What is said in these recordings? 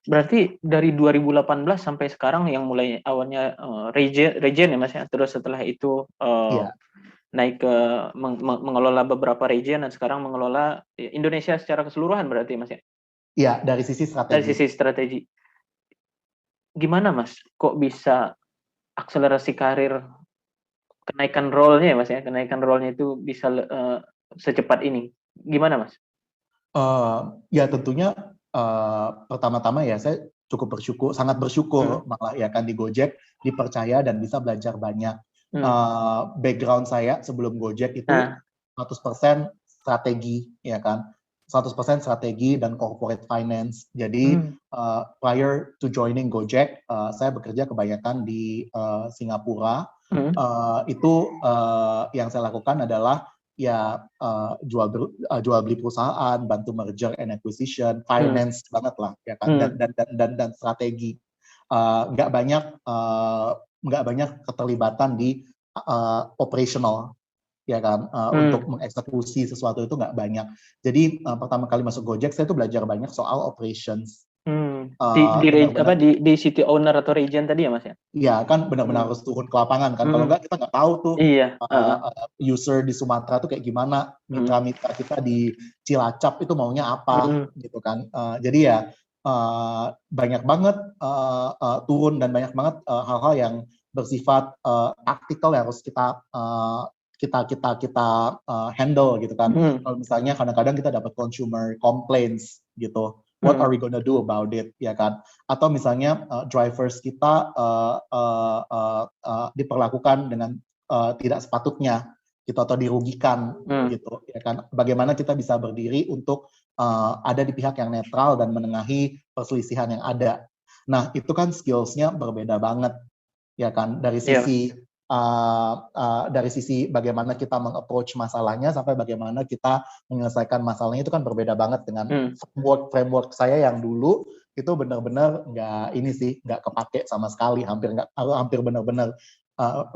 Berarti dari 2018 sampai sekarang yang mulai awalnya region ya Mas ya, terus setelah itu Iya, naik ke mengelola beberapa region dan sekarang mengelola Indonesia secara keseluruhan berarti Mas ya. iya dari sisi Dari strategi. sisi strategi. Gimana Mas? Kok bisa akselerasi karir kenaikan role-nya ya Mas ya, kenaikan role-nya itu bisa secepat ini. Gimana Mas? Ya tentunya pertama-tama ya saya cukup bersyukur, sangat bersyukur Hmm. malah ya kan di Gojek dipercaya dan bisa belajar banyak. Hmm. Background saya sebelum Gojek itu Nah, 100% strategi ya kan, 100% strategi dan corporate finance. Jadi hmm. prior to joining Gojek, saya bekerja kebanyakan di Singapura. Hmm. Yang saya lakukan adalah ya jual beli perusahaan, bantu merger and acquisition, Hmm. finance banget lah ya kan, Hmm. dan strategi. Nggak banyak nggak banyak keterlibatan di operational ya kan, untuk Hmm. mengeksekusi sesuatu itu nggak banyak. Jadi pertama kali masuk Gojek saya tuh belajar banyak soal operations. Hmm. Benar-benar Di city owner atau region tadi ya Mas ya? ya kan benar-benar Hmm. harus turun ke lapangan kan. Kalau Hmm. nggak kita nggak tahu tuh Iya. user di Sumatera tuh kayak gimana, Hmm. mitra-mitra kita di Cilacap itu maunya apa Hmm. gitu kan. Jadi ya banyak banget turun dan banyak banget hal-hal yang bersifat taktikal yang harus kita handle gitu kan. Hmm. Kalau misalnya kadang-kadang kita dapat consumer complaints gitu, what Hmm. are we gonna do about it ya kan? Atau misalnya drivers kita diperlakukan dengan tidak sepatutnya gitu atau dirugikan Hmm. gitu ya kan, bagaimana kita bisa berdiri untuk ada di pihak yang netral dan menengahi perselisihan yang ada. Nah itu kan skillsnya berbeda banget ya kan, Iya Mas. dari sisi bagaimana kita mengapproach masalahnya sampai bagaimana kita menyelesaikan masalahnya itu kan berbeda banget dengan Hmm. framework saya yang dulu itu benar-benar nggak ini sih, nggak kepake sama sekali, hampir benar-benar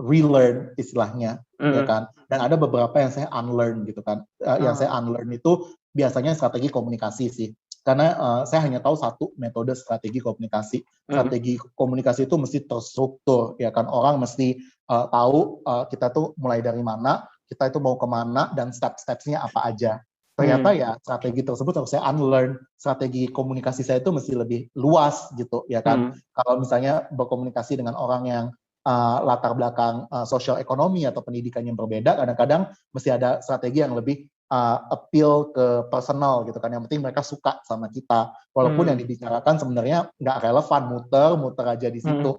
relearn istilahnya ya Hmm. kan. Dan ada beberapa yang saya unlearn gitu kan. Yang saya Ah. unlearn itu biasanya strategi komunikasi sih, karena saya hanya tahu satu metode strategi komunikasi. Hmm. Strategi komunikasi itu mesti terstruktur ya kan, orang mesti tahu kita tuh mulai dari mana, kita itu mau kemana, dan step-stepsnya apa aja. Ternyata Hmm. ya strategi tersebut harus saya unlearn. Strategi komunikasi saya itu mesti lebih luas gitu ya kan. Hmm. Kalau misalnya berkomunikasi dengan orang yang latar belakang sosial ekonomi atau pendidikan yang berbeda, kadang-kadang mesti ada strategi yang lebih appeal ke personal gitu kan. Yang penting mereka suka sama kita. Walaupun yang Hmm. dibicarakan sebenarnya nggak relevan, muter aja di Hmm. situ,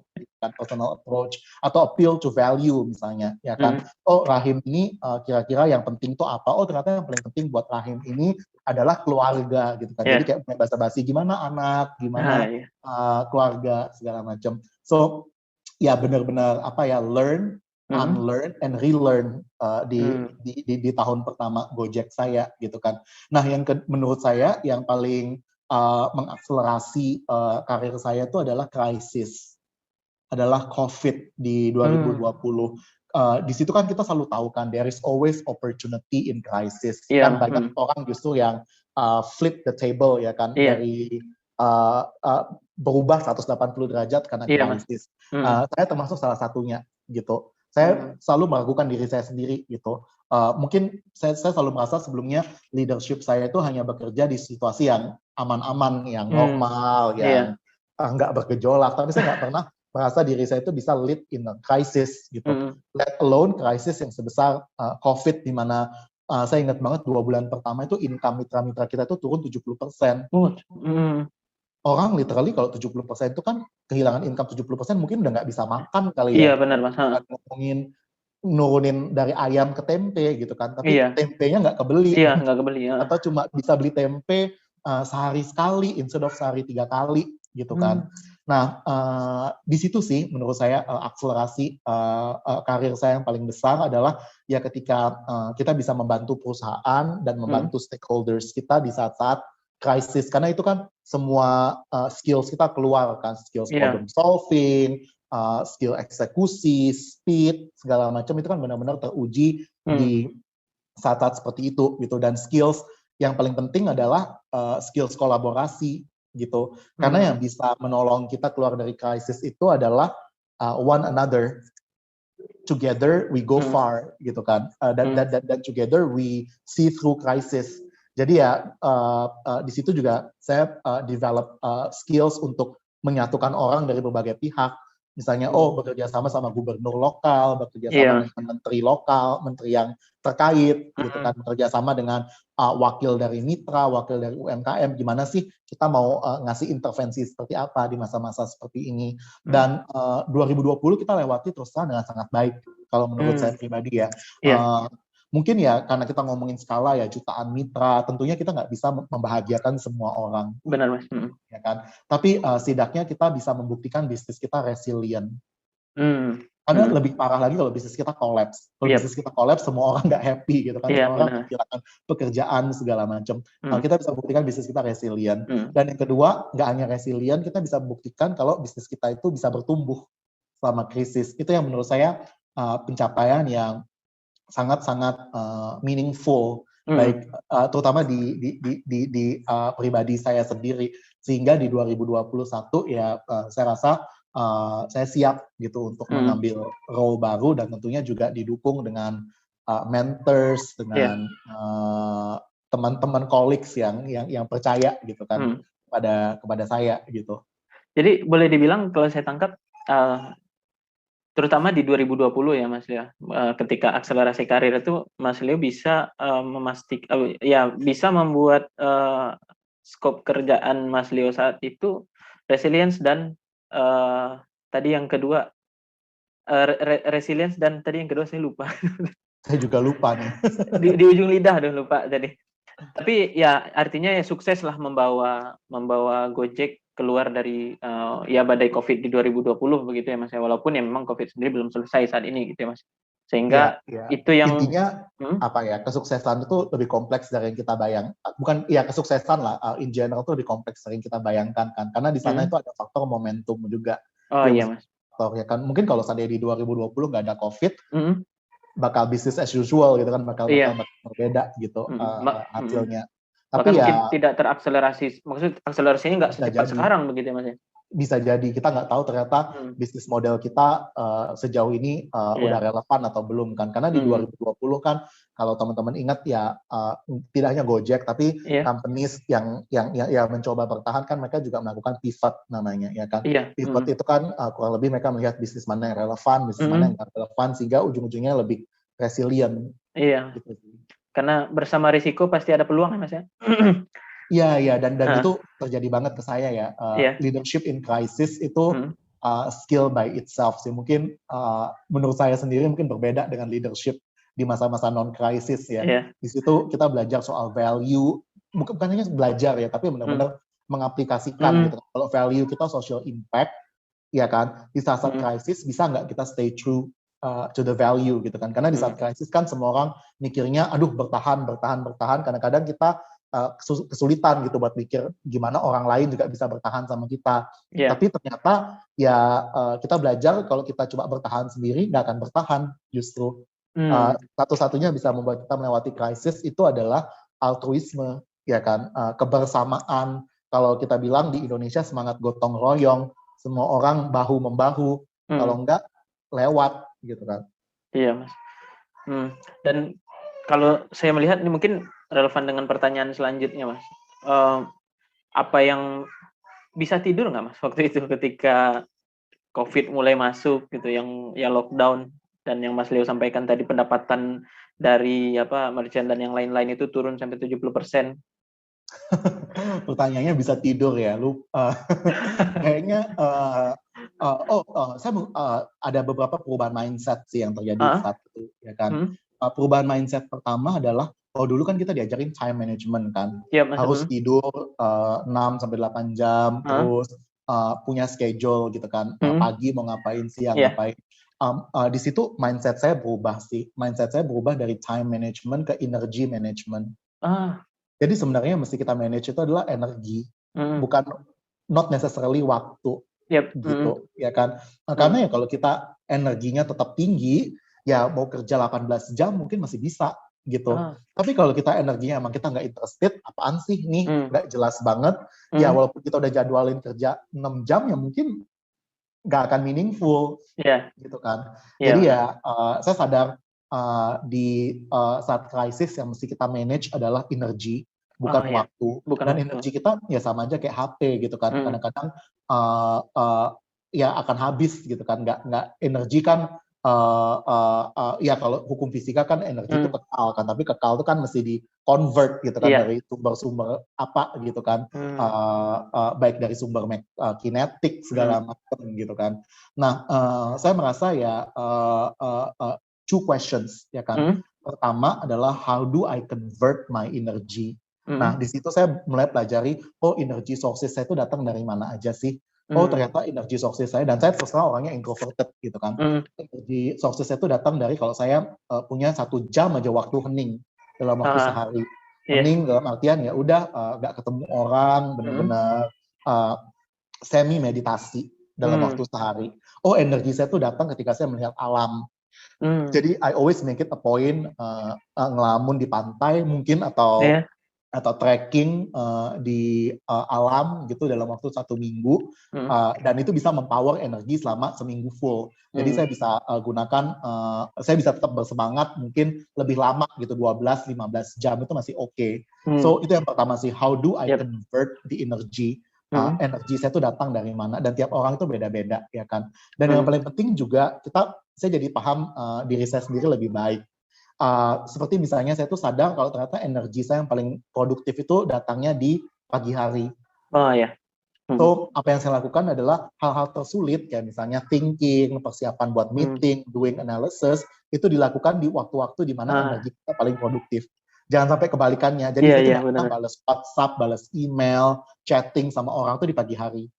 kan, personal approach atau appeal to value misalnya, ya kan. Hmm. Oh Rahim ini kira-kira yang penting tuh apa? Oh ternyata yang paling penting buat Rahim ini adalah keluarga gitu kan. Jadi Ya. kayak basa-basi gimana anak, Ah, gimana iya. keluarga segala macam. So ya benar-benar apa ya, learn, Hmm. unlearn, and relearn Hmm. di tahun pertama Gojek saya gitu kan. Nah yang menurut saya yang paling mengakselerasi karir saya itu adalah krisis, adalah COVID di Hmm. 2020. Di situ kan kita selalu tahu kan, there is always opportunity in crisis. Kan Iya. banyak Hmm. orang justru yang flip the table ya kan, Iya. dari berubah 180 derajat karena Iya Mas. krisis. Hmm. Saya termasuk salah satunya gitu. Saya Hmm. selalu meragukan diri saya sendiri gitu. Mungkin saya selalu merasa sebelumnya leadership saya itu hanya bekerja di situasi yang aman-aman, yang Hmm. normal, yang Iya. nggak bergejolak. Tapi saya nggak pernah merasa diri saya itu bisa lead in a crisis gitu. Hmm. Let alone crisis yang sebesar COVID, di mana saya ingat banget 2 bulan pertama itu income mitra-mitra kita itu turun 70%. Oh. Hmm. Orang literally kalau 70% itu kan kehilangan income 70%, mungkin udah nggak bisa makan kali Iya ya. benar Mas. Bukan ngomongin nurunin dari ayam ke tempe gitu kan, tapi Iya. tempenya nggak kebeli Iya nggak kebeli ya. atau cuma bisa beli tempe sehari sekali instead of sehari 3 kali gitu kan. Hmm. Nah di situ sih menurut saya akselerasi karir saya yang paling besar adalah ya ketika kita bisa membantu perusahaan dan Hmm. membantu stakeholders kita di saat-saat krisis, karena itu kan semua skills kita keluar kan, skills Iya. problem solving, skill eksekusi, speed, segala macam itu kan benar-benar teruji Hmm. di saat-saat seperti itu gitu. Dan skills yang paling penting adalah skills kolaborasi gitu. Karena yang bisa menolong kita keluar dari krisis itu adalah one another. Together we go far gitu kan. Dan together we see through crisis. Jadi ya di situ juga saya develop skills untuk menyatukan orang dari berbagai pihak. Misalnya bekerja sama gubernur lokal, bekerja sama dengan menteri lokal, menteri yang terkait gitu kan, bekerja sama dengan wakil dari mitra, wakil dari UMKM, gimana sih kita mau ngasih intervensi seperti apa di masa-masa seperti ini. Dan 2020 kita lewati terus terang dengan sangat baik kalau menurut saya pribadi ya. Mungkin ya karena kita ngomongin skala ya jutaan mitra, tentunya kita nggak bisa membahagiakan semua orang. Benar Mas. Ya kan? Tapi setidaknya kita bisa membuktikan bisnis kita resilient. Karena lebih parah lagi kalau bisnis kita collapse. Kalau bisnis kita collapse, semua orang nggak happy gitu kan. Semua orang kehilangan pekerjaan segala macam. Kita bisa buktikan bisnis kita resilient. Dan yang kedua, nggak hanya resilient, kita bisa buktikan kalau bisnis kita itu bisa bertumbuh selama krisis. Itu yang menurut saya pencapaian yang sangat-sangat meaningful, baik terutama di pribadi saya sendiri, sehingga di 2021 ya saya rasa saya siap gitu untuk mengambil role baru dan tentunya juga didukung dengan mentors, dengan teman-teman colleagues yang percaya gitu kan kepada saya gitu. Jadi boleh dibilang kalau saya tangkap terutama di 2020 ya Mas Leo, ketika akselerasi karir itu Mas Leo bisa memastikan bisa membuat skop kerjaan Mas Leo saat itu resilience dan tadi yang kedua resilience dan tadi yang kedua saya lupa. Saya juga lupa nih. di ujung lidah udah lupa tadi. Tapi ya artinya ya sukses lah membawa Gojek keluar dari badai COVID di 2020 begitu ya Mas. Walaupun ya memang COVID sendiri belum selesai saat ini gitu ya Mas. Sehingga itu yang intinya kesuksesan itu lebih kompleks dari yang kita bayangkan. Bukan kesuksesan lah, in general itu lebih kompleks dari yang kita bayangkan kan. Karena di sana itu ada faktor momentum juga. Oh iya Mas. Ya kan. Mungkin kalau seandainya di 2020 nggak ada COVID, bakal business as usual gitu kan, bakal berbeda gitu hasilnya. Tapi bahkan mungkin tidak terakselerasi, maksud akselerasinya nggak secepat sekarang begitu ya Mas ya? Bisa jadi, kita nggak tahu ternyata bisnis model kita sejauh ini udah relevan atau belum kan, karena di 2020 kan kalau teman-teman ingat ya tidak hanya Gojek tapi companies yang mencoba bertahan kan mereka juga melakukan pivot namanya ya kan. Pivot itu kan kurang lebih mereka melihat bisnis mana yang relevan, bisnis mana yang nggak relevan, sehingga ujung-ujungnya lebih resilient. Gitu. Karena bersama risiko pasti ada peluang ya Mas ya. Iya, dan itu terjadi banget ke saya ya. Leadership in crisis itu skill by itself sih. Mungkin menurut saya sendiri mungkin berbeda dengan leadership di masa-masa non-crisis ya. Di situ kita belajar soal value, bukan hanya belajar ya, tapi benar-benar mengaplikasikan gitu. Kalau value kita social impact, ya kan, di saat krisis bisa nggak kita stay true to the value gitu kan. Karena di saat krisis kan semua orang mikirnya, aduh bertahan. Kadang-kadang kita kesulitan gitu buat mikir gimana orang lain juga bisa bertahan sama kita. Tapi ternyata ya kita belajar kalau kita coba bertahan sendiri nggak akan bertahan justru. Satu-satunya bisa membuat kita melewati krisis itu adalah altruisme, ya kan, kebersamaan. Kalau kita bilang di Indonesia semangat gotong royong, semua orang bahu membahu. Kalau enggak lewat gitu kan. Iya Mas. Dan kalau saya melihat ini mungkin relevan dengan pertanyaan selanjutnya Mas. Apa yang bisa tidur nggak Mas waktu itu ketika COVID mulai masuk gitu, yang lockdown, dan yang Mas Leo sampaikan tadi pendapatan dari merchant dan yang lain-lain itu turun sampai 70%. Pertanyaannya bisa tidur ya, lu kayaknya saya ada beberapa perubahan mindset sih yang terjadi saat itu ya kan. Perubahan mindset pertama adalah dulu kan kita diajarin time management kan, harus tidur 6-8 jam, terus punya schedule gitu kan, pagi mau ngapain, siang ngapain. Di situ mindset saya berubah sih, dari time management ke energy management. Jadi sebenarnya mesti kita manage itu adalah energi, bukan not necessarily waktu, gitu, ya kan? Karena ya kalau kita energinya tetap tinggi, ya mau kerja 18 jam mungkin masih bisa, gitu. Ah. Tapi kalau kita energinya emang kita nggak interested, apaan sih nih, nggak jelas banget, ya walaupun kita udah jadwalin kerja 6 jam, ya mungkin nggak akan meaningful, gitu kan. Jadi ya saya sadar di saat krisis yang mesti kita manage adalah energi, bukan waktu. Dan energi kita ya sama aja kayak HP gitu kan. Kadang-kadang ya akan habis gitu kan. Nggak energi kan ya kalau hukum fisika kan energi itu kekal kan, tapi kekal itu kan mesti di convert gitu kan dari sumber-sumber apa gitu kan, baik dari sumber kinetik segala macam gitu kan. Nah, saya merasa ya two questions ya kan. Pertama adalah how do I convert my energy. Nah, di situ saya mulai pelajari, oh energy sources saya itu datang dari mana aja sih. Oh ternyata energy sources saya, dan saya terus terang orangnya introverted gitu kan. Energy sources saya itu datang dari kalau saya punya 1 jam aja waktu hening dalam waktu sehari. Hening dalam artian ya udah nggak ketemu orang, benar-benar semi meditasi dalam waktu sehari. Oh energi saya itu datang ketika saya melihat alam. Jadi I always make it a point ngelamun di pantai mungkin atau trekking di alam gitu dalam waktu 1 minggu, dan itu bisa mempower energi selama seminggu full. Jadi saya bisa gunakan, saya bisa tetap bersemangat mungkin lebih lama gitu, 12-15 jam itu masih oke. So itu yang pertama sih, how do I convert the energy. Energi saya itu datang dari mana, dan tiap orang itu beda-beda ya kan. Dan yang paling penting juga saya jadi paham diri saya sendiri lebih baik. Seperti misalnya saya tuh sadar kalau ternyata energi saya yang paling produktif itu datangnya di pagi hari. So apa yang saya lakukan adalah hal-hal tersulit kayak misalnya thinking, persiapan buat meeting, doing analysis, itu dilakukan di waktu-waktu di mana energi kita paling produktif. Jangan sampai kebalikannya. Jadi saya tuh balas WhatsApp, balas email, chatting sama orang tuh di pagi hari.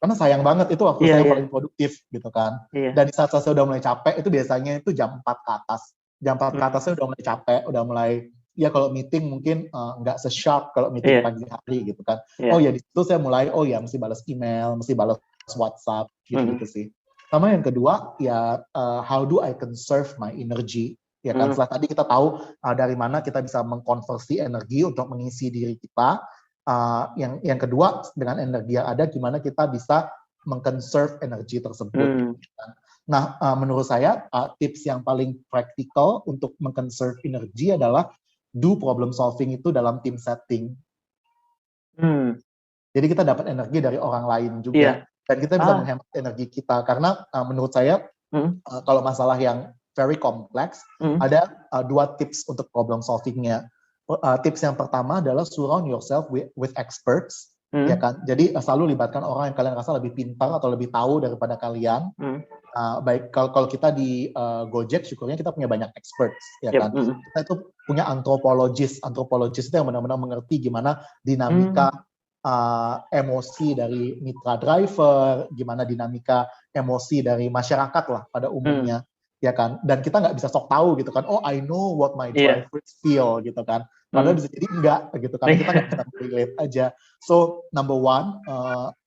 Karena sayang banget, itu waktu saya yang paling produktif gitu kan. Dan di saat saya udah mulai capek, itu biasanya itu jam 4 ke atas. Jam 4 ke atas saya udah mulai capek, udah mulai, ya kalau meeting mungkin nggak se-sharp kalau meeting pagi hari gitu kan. Oh ya di situ saya mulai, oh ya mesti balas email, mesti balas WhatsApp, gitu-gitu sih. Sama yang kedua, ya how do I conserve my energy. Ya kan, setelah tadi kita tahu dari mana kita bisa mengkonversi energi untuk mengisi diri kita. Yang kedua, dengan energi yang ada, gimana kita bisa mengconserve energi tersebut. Nah, menurut saya tips yang paling praktikal untuk mengconserve energi adalah do problem solving itu dalam team setting. Jadi kita dapat energi dari orang lain juga, dan kita bisa menghemat energi kita. Karena menurut saya kalau masalah yang very complex, ada 2 tips untuk problem solvingnya. Tips yang pertama adalah surround yourself with experts, ya kan. Jadi selalu libatkan orang yang kalian rasa lebih pintar atau lebih tahu daripada kalian. Baik kalau kita di Gojek, syukurnya kita punya banyak experts, ya kan. Kita itu punya antropologis itu yang benar-benar mengerti gimana dinamika emosi dari mitra driver, gimana dinamika emosi dari masyarakat lah pada umumnya. Ya kan, dan kita nggak bisa sok tahu gitu kan, oh I know what my drivers feel gitu kan, padahal bisa jadi enggak gitu, karena kita nggak bisa relate aja. So number one,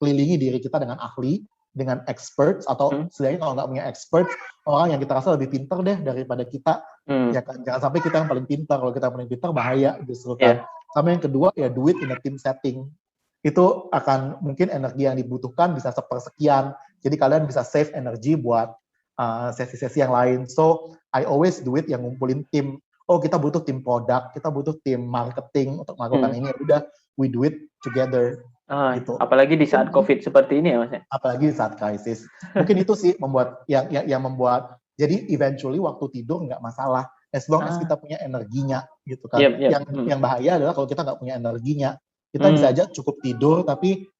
kelilingi diri kita dengan ahli, dengan experts, atau setidaknya kalau nggak punya experts, orang yang kita rasa lebih pintar deh daripada kita, ya kan, jangan sampai kita yang paling pintar. Kalau kita yang paling pintar bahaya justru kan. Sama yang kedua ya, do it in a team setting. Itu akan mungkin energi yang dibutuhkan bisa sepersekian, jadi kalian bisa save energi buat sesi-sesi yang lain. So I always do it yang ngumpulin tim. Oh kita butuh tim produk, kita butuh tim marketing untuk melakukan ini. Udah, we do it together. Gitu. Apalagi di saat COVID seperti ini ya Mas. Apalagi di saat krisis. Mungkin itu sih membuat yang membuat. Jadi eventually waktu tidur nggak masalah, as long as kita punya energinya gitu kan. Yang bahaya adalah kalau kita nggak punya energinya. Kita bisa aja cukup tidur tapi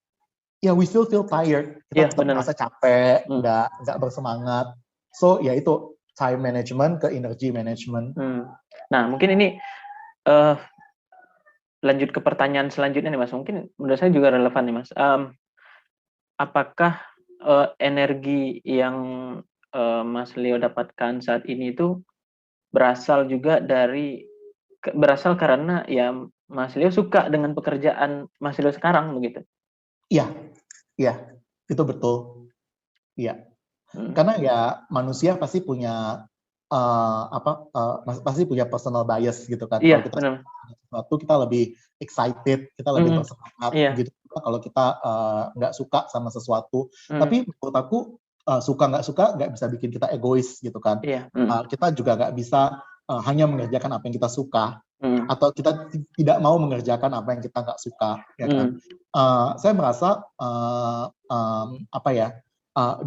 ya we still feel tired. Kita tetap merasa capek, nggak bersemangat. So ya itu time management ke energy management. Nah mungkin ini lanjut ke pertanyaan selanjutnya nih Mas. Mungkin menurut saya juga relevan nih Mas. Apakah energi yang Mas Leo dapatkan saat ini itu berasal karena ya Mas Leo suka dengan pekerjaan Mas Leo sekarang begitu? Iya, itu betul. Iya. Karena ya manusia pasti punya pasti punya personal bias gitu kan. Iya, Kalau kita benar. sesuatu kita lebih excited, kita lebih bersemangat Iya. gitu. Kalau kita nggak suka sama sesuatu, tapi menurut aku suka nggak bisa bikin kita egois gitu kan. Iya. Kita juga nggak bisa hanya mengerjakan apa yang kita suka, atau kita tidak mau mengerjakan apa yang kita nggak suka, ya kan. Saya merasa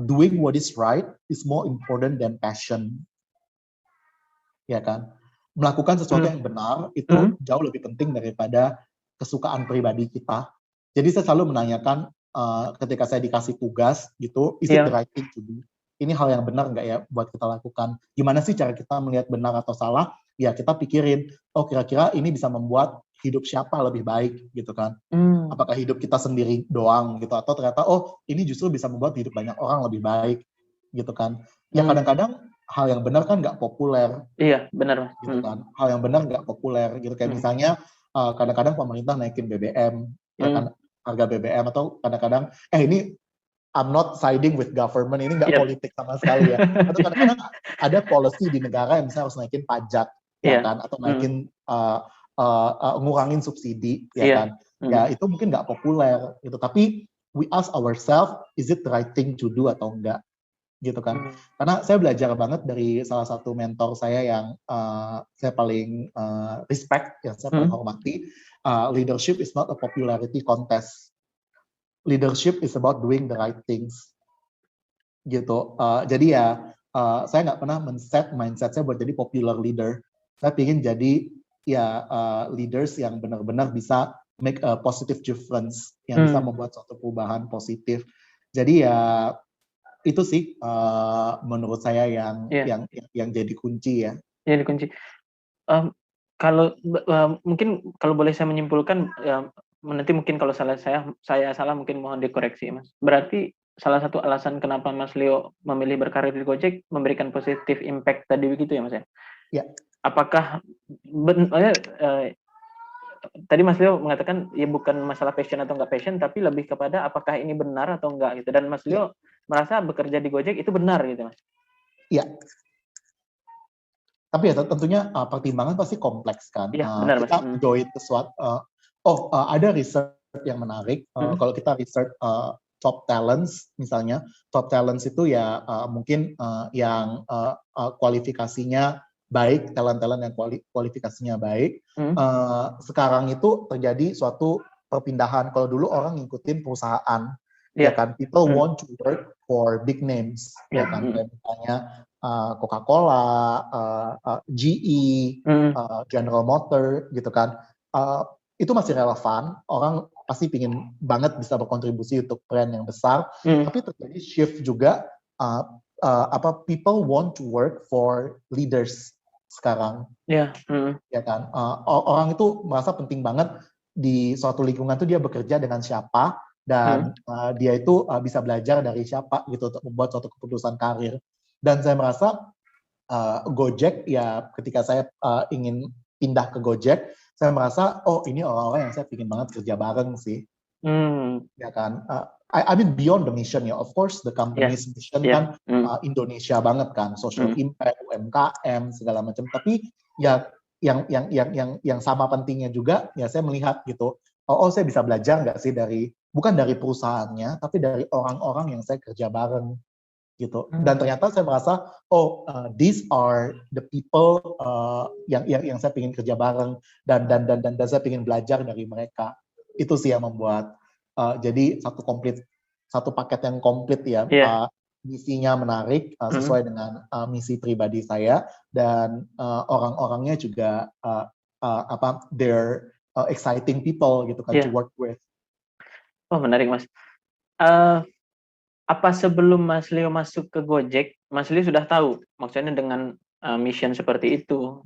doing what is right is more important than passion, ya kan. Melakukan sesuatu yang benar itu jauh lebih penting daripada kesukaan pribadi kita. Jadi saya selalu menanyakan ketika saya dikasih tugas gitu, is it the right thing to do? Ini hal yang benar nggak ya buat kita lakukan? Gimana sih cara kita melihat benar atau salah? Ya kita pikirin, oh kira-kira ini bisa membuat hidup siapa lebih baik gitu kan? Apakah hidup kita sendiri doang gitu, atau ternyata oh ini justru bisa membuat hidup banyak orang lebih baik gitu kan? Ya kadang-kadang hal yang benar kan nggak populer. Iya, benar. Gitu kan. Hal yang benar nggak populer gitu. Kayak misalnya kadang-kadang pemerintah naikin BBM, ya kan, harga BBM, atau kadang-kadang ini I'm not siding with government, ini nggak politik sama sekali ya. Atau kadang-kadang ada policy di negara yang misalnya harus naikin pajak, ya kan, atau naikin ngurangin subsidi, ya kan. Ya itu mungkin nggak populer gitu. Tapi we ask ourselves, is it the right thing to do atau enggak? Gitu kan. Karena saya belajar banget dari salah satu mentor saya yang saya paling respect, yang saya paling hormati. Leadership is not a popularity contest. Leadership is about doing the right things. Gitu. Jadi ya saya nggak pernah men-set mindset saya buat jadi popular leader. Saya ingin jadi ya leaders yang benar-benar bisa make a positive difference, yang bisa membuat suatu perubahan positif. Jadi ya itu sih menurut saya yang jadi kunci ya. Jadi kunci. Kalau mungkin kalau boleh saya menyimpulkan, nanti mungkin kalau saya salah mungkin mohon dikoreksi, Mas. Berarti salah satu alasan kenapa Mas Leo memilih berkarir di Gojek memberikan positif impact tadi begitu ya, Mas ya? Ya. Apakah tadi Mas Leo mengatakan ya bukan masalah passion atau nggak passion, tapi lebih kepada apakah ini benar atau enggak gitu. Dan Mas Leo merasa bekerja di Gojek itu benar gitu, Mas? Iya. Tapi ya tentunya pertimbangan pasti kompleks kan. Benar, kita join sesuatu. Ada research yang menarik. Kalau kita research top talents, misalnya top talents itu ya mungkin yang kualifikasinya baik, talent-talent yang kualifikasinya baik. Sekarang itu terjadi suatu perpindahan. Kalau dulu orang ngikutin perusahaan, ya kan, people want to work for big names, ya kan, kayak misalnya Coca-Cola, GE, General Motors, gitu kan. Itu masih relevan, orang pasti pingin banget bisa berkontribusi untuk brand yang besar, tapi terjadi shift juga, people want to work for leaders sekarang. Ya kan, orang itu merasa penting banget di suatu lingkungan itu dia bekerja dengan siapa, dan dia itu bisa belajar dari siapa gitu untuk membuat suatu keputusan karir. Dan saya merasa Gojek ya, ketika saya ingin pindah ke Gojek, saya merasa ini orang-orang yang saya ingin banget kerja bareng sih. Ya kan, I mean beyond the mission ya, of course the company's mission kan Indonesia banget kan, social impact, UMKM segala macam. Tapi ya yang sama pentingnya juga ya, saya melihat gitu, saya bisa belajar nggak sih bukan dari perusahaannya, tapi dari orang-orang yang saya kerja bareng gitu. Dan ternyata saya merasa these are the people yang saya ingin kerja bareng, dan saya ingin belajar dari mereka. Itu sih yang membuat jadi satu paket yang komplit ya. Misinya menarik, sesuai dengan misi pribadi saya, dan orang-orangnya juga they're exciting people gitu kan, to work with. Menarik, Mas. Apa sebelum Mas Leo masuk ke Gojek, Mas Leo sudah tahu maksudnya dengan mission seperti itu,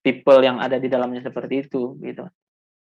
people yang ada di dalamnya seperti itu gitu?